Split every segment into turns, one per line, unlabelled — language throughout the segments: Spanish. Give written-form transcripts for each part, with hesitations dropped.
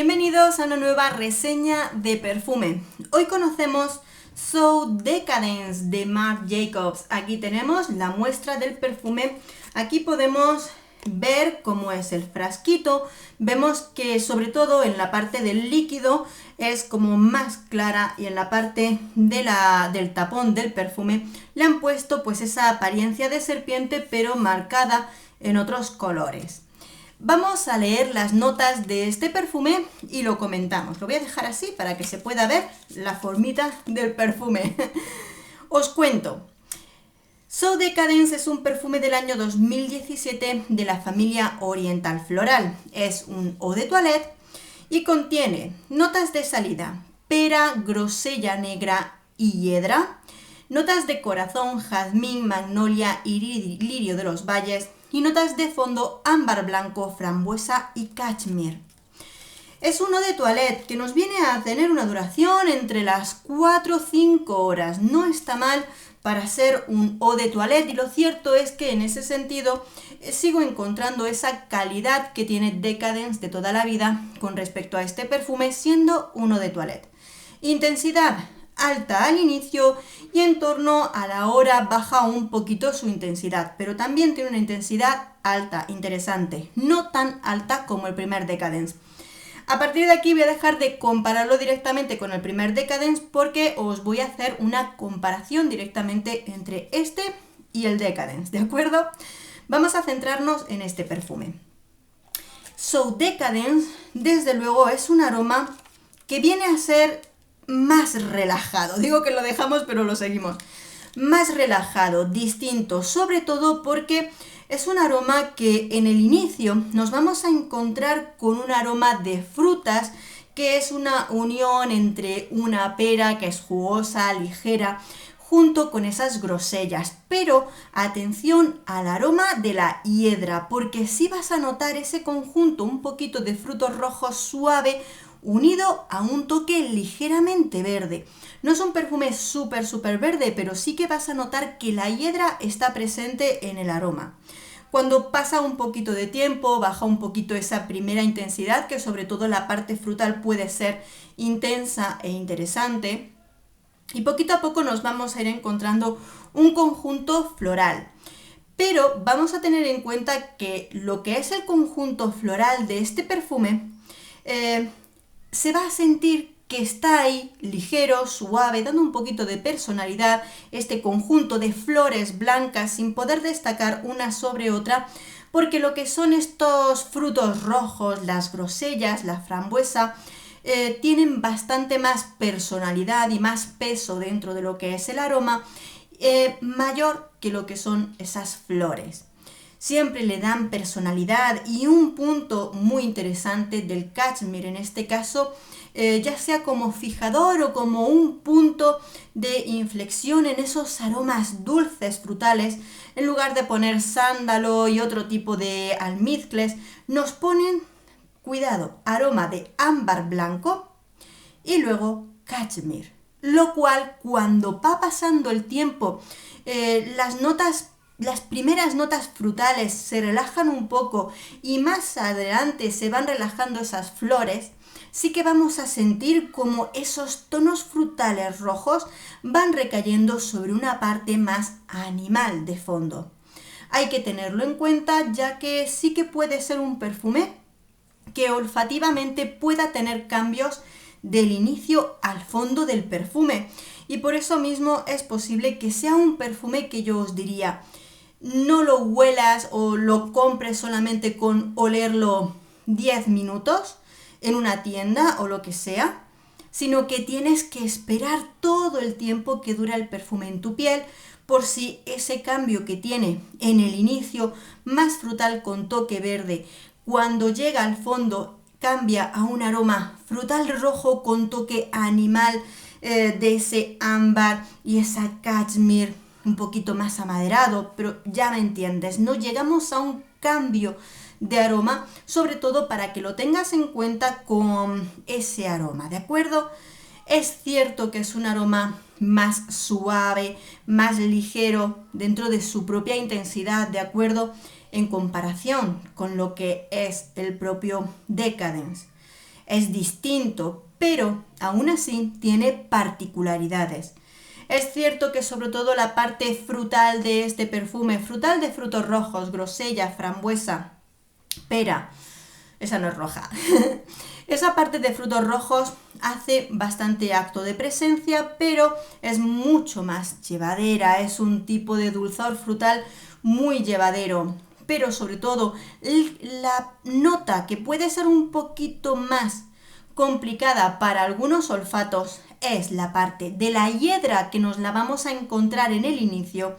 Bienvenidos a una nueva reseña de perfume. Hoy conocemos So Decadence de Marc Jacobs. Aquí tenemos la muestra del perfume. Aquí podemos ver cómo es el frasquito. Vemos que sobre todo en la parte del líquido es como más clara y en la parte del tapón del perfume le han puesto pues esa apariencia de serpiente pero marcada en otros colores. Vamos a leer las notas de este perfume y lo comentamos. Lo voy a dejar así para que se pueda ver la formita del perfume. Os cuento. So Decadence es un perfume del año 2017 de la familia Oriental Floral. Es un eau de toilette y contiene notas de salida: pera, grosella negra y hiedra, notas de corazón, jazmín, magnolia y lirio de los valles, y notas de fondo: ámbar blanco, frambuesa y cachemir. Es un eau de toilette que nos viene a tener una duración entre las 4 o 5 horas. No está mal para ser un eau de toilette, y lo cierto es que en ese sentido sigo encontrando esa calidad que tiene Decadence de toda la vida con respecto a este perfume, siendo un eau de toilette. Intensidad alta al inicio y en torno a la hora baja un poquito su intensidad, pero también tiene una intensidad alta, interesante, no tan alta como el primer Decadence. A partir de aquí voy a dejar de compararlo directamente con el primer Decadence porque os voy a hacer una comparación directamente entre este y el Decadence, ¿de acuerdo? Vamos a centrarnos en este perfume. So Decadence, desde luego, es un aroma que viene a ser más relajado. Digo que lo dejamos, pero lo seguimos. Más relajado, distinto, sobre todo porque es un aroma que en el inicio nos vamos a encontrar con un aroma de frutas, que es una unión entre una pera que es jugosa, ligera, junto con esas grosellas. Pero atención al aroma de la hiedra, porque sí vas a notar ese conjunto un poquito de frutos rojos suave, unido a un toque ligeramente verde. No es un perfume súper verde, pero sí que vas a notar que la hiedra está presente en el aroma. Cuando pasa un poquito de tiempo, baja un poquito esa primera intensidad, que sobre todo la parte frutal puede ser intensa e interesante. Y poquito a poco nos vamos a ir encontrando un conjunto floral. Pero vamos a tener en cuenta que lo que es el conjunto floral de este perfume se va a sentir que está ahí, ligero, suave, dando un poquito de personalidad, este conjunto de flores blancas sin poder destacar una sobre otra, porque lo que son estos frutos rojos, las grosellas, la frambuesa, tienen bastante más personalidad y más peso dentro de lo que es el aroma, mayor que lo que son esas flores. Siempre le dan personalidad, y un punto muy interesante del cachemir en este caso, ya sea como fijador o como un punto de inflexión en esos aromas dulces frutales, en lugar de poner sándalo y otro tipo de almizcles, nos ponen, cuidado, aroma de ámbar blanco y luego cachemir, lo cual cuando va pasando el tiempo, las primeras notas frutales se relajan un poco y más adelante se van relajando esas flores, sí que vamos a sentir como esos tonos frutales rojos van recayendo sobre una parte más animal de fondo. Hay que tenerlo en cuenta, ya que sí que puede ser un perfume que olfativamente pueda tener cambios del inicio al fondo del perfume, y por eso mismo es posible que sea un perfume que yo os diría: no lo huelas o lo compres solamente con olerlo 10 minutos en una tienda o lo que sea, sino que tienes que esperar todo el tiempo que dura el perfume en tu piel, por si ese cambio que tiene en el inicio, más frutal con toque verde, cuando llega al fondo cambia a un aroma frutal rojo con toque animal, de ese ámbar y esa cachemir un poquito más amaderado, pero ya me entiendes, no llegamos a un cambio de aroma, sobre todo para que lo tengas en cuenta con ese aroma, ¿de acuerdo? Es cierto que es un aroma más suave, más ligero dentro de su propia intensidad, ¿de acuerdo? En comparación con lo que es el propio Decadence. es distinto, pero aún así tiene particularidades. Es cierto que sobre todo la parte frutal de este perfume, frutal de frutos rojos, grosella, frambuesa, pera, esa no es roja, esa parte de frutos rojos hace bastante acto de presencia, pero es mucho más llevadera, es un tipo de dulzor frutal muy llevadero, pero sobre todo la nota que puede ser un poquito más complicada para algunos olfatos es la parte de la hiedra que nos la vamos a encontrar en el inicio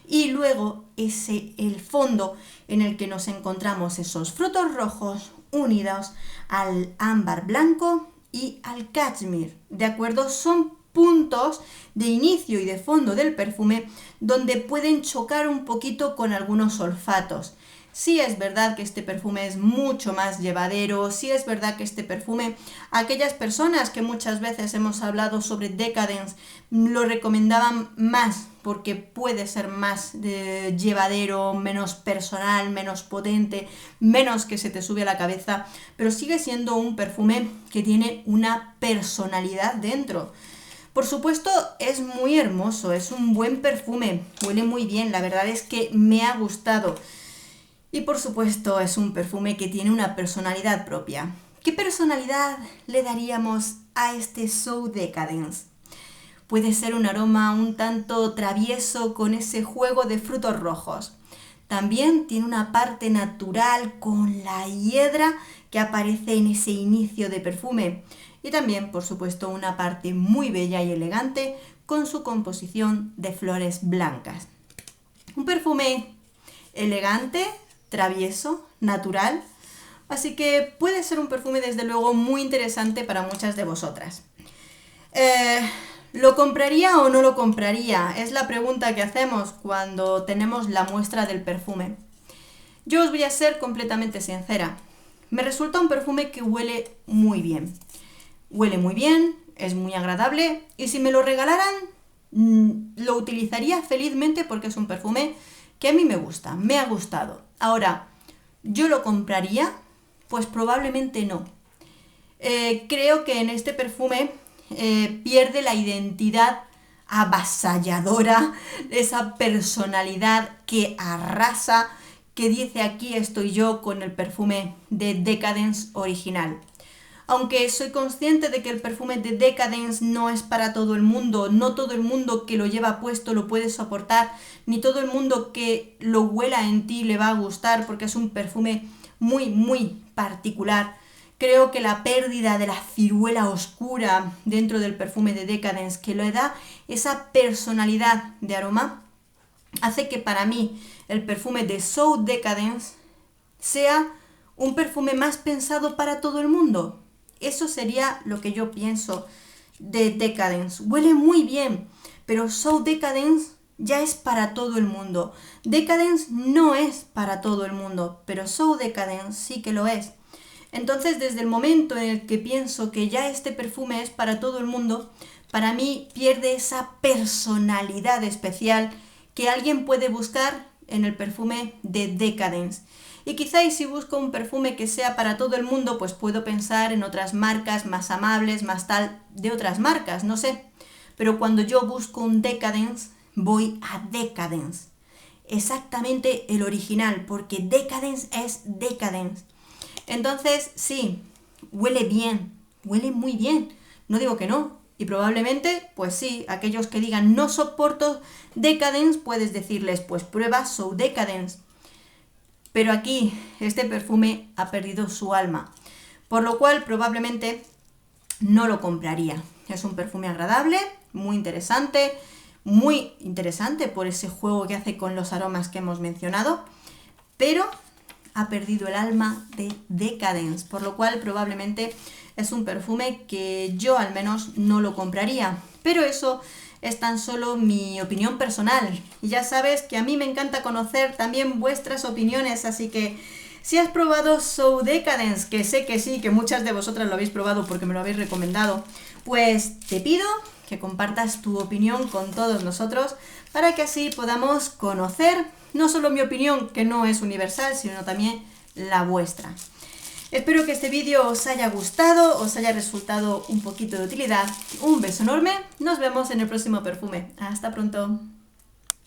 y luego el fondo en el que nos encontramos esos frutos rojos unidos al ámbar blanco y al cashmere, ¿de acuerdo? Son puntos de inicio y de fondo del perfume donde pueden chocar un poquito con algunos olfatos. Sí es verdad que este perfume es mucho más llevadero, sí es verdad que este perfume, aquellas personas que muchas veces hemos hablado sobre Decadence, lo recomendaban más porque puede ser más llevadero, menos personal, menos potente, menos que se te sube a la cabeza, pero sigue siendo un perfume que tiene una personalidad dentro. Por supuesto, es muy hermoso, es un buen perfume, huele muy bien, la verdad es que me ha gustado. Y por supuesto es un perfume que tiene una personalidad propia. ¿Qué personalidad le daríamos a este So Decadence? Puede ser un aroma un tanto travieso con ese juego de frutos rojos. También tiene una parte natural con la hiedra que aparece en ese inicio de perfume. Y también, por supuesto, una parte muy bella y elegante con su composición de flores blancas. Un perfume elegante, travieso, natural, así que puede ser un perfume desde luego muy interesante para muchas de vosotras. ¿Lo compraría o no lo compraría? Es la pregunta que hacemos cuando tenemos la muestra del perfume. Yo os voy a ser completamente sincera. Me resulta un perfume que huele muy bien. Huele muy bien, es muy agradable y si me lo regalaran lo utilizaría felizmente porque es un perfume que a mí me gusta, me ha gustado. Ahora, ¿yo lo compraría? Pues probablemente no. Creo que en este perfume pierde la identidad avasalladora, esa personalidad que arrasa, que dice aquí estoy yo con el perfume de Decadence original. Aunque soy consciente de que el perfume de Decadence no es para todo el mundo, no todo el mundo que lo lleva puesto lo puede soportar, ni todo el mundo que lo huela en ti le va a gustar porque es un perfume muy, muy particular. Creo que la pérdida de la ciruela oscura dentro del perfume de Decadence, que le da esa personalidad de aroma, hace que para mí el perfume de So Decadence sea un perfume más pensado para todo el mundo. Eso sería lo que yo pienso de Decadence. Huele muy bien, pero So Decadence ya es para todo el mundo. Decadence no es para todo el mundo, pero So Decadence sí que lo es. Entonces, desde el momento en el que pienso que ya este perfume es para todo el mundo, para mí pierde esa personalidad especial que alguien puede buscar en el perfume de Decadence. Y quizá si busco un perfume que sea para todo el mundo, pues puedo pensar en otras marcas más amables, más tal, de otras marcas, no sé. Pero cuando yo busco un Decadence, voy a Decadence. Exactamente el original, porque Decadence es Decadence. Entonces, sí, huele bien, huele muy bien. No digo que no. Y probablemente, pues sí, aquellos que digan no soporto Decadence, puedes decirles, pues prueba So Decadence. Pero aquí este perfume ha perdido su alma, por lo cual probablemente no lo compraría. Es un perfume agradable, muy interesante por ese juego que hace con los aromas que hemos mencionado, pero ha perdido el alma de Decadence, por lo cual probablemente es un perfume que yo al menos no lo compraría. Pero eso es tan solo mi opinión personal. Y ya sabes que a mí me encanta conocer también vuestras opiniones, así que si has probado So Decadence, que sé que sí, que muchas de vosotras lo habéis probado porque me lo habéis recomendado, pues te pido que compartas tu opinión con todos nosotros para que así podamos conocer no solo mi opinión, que no es universal, sino también la vuestra. Espero que este vídeo os haya gustado, os haya resultado un poquito de utilidad. Un beso enorme, nos vemos en el próximo perfume. Hasta pronto.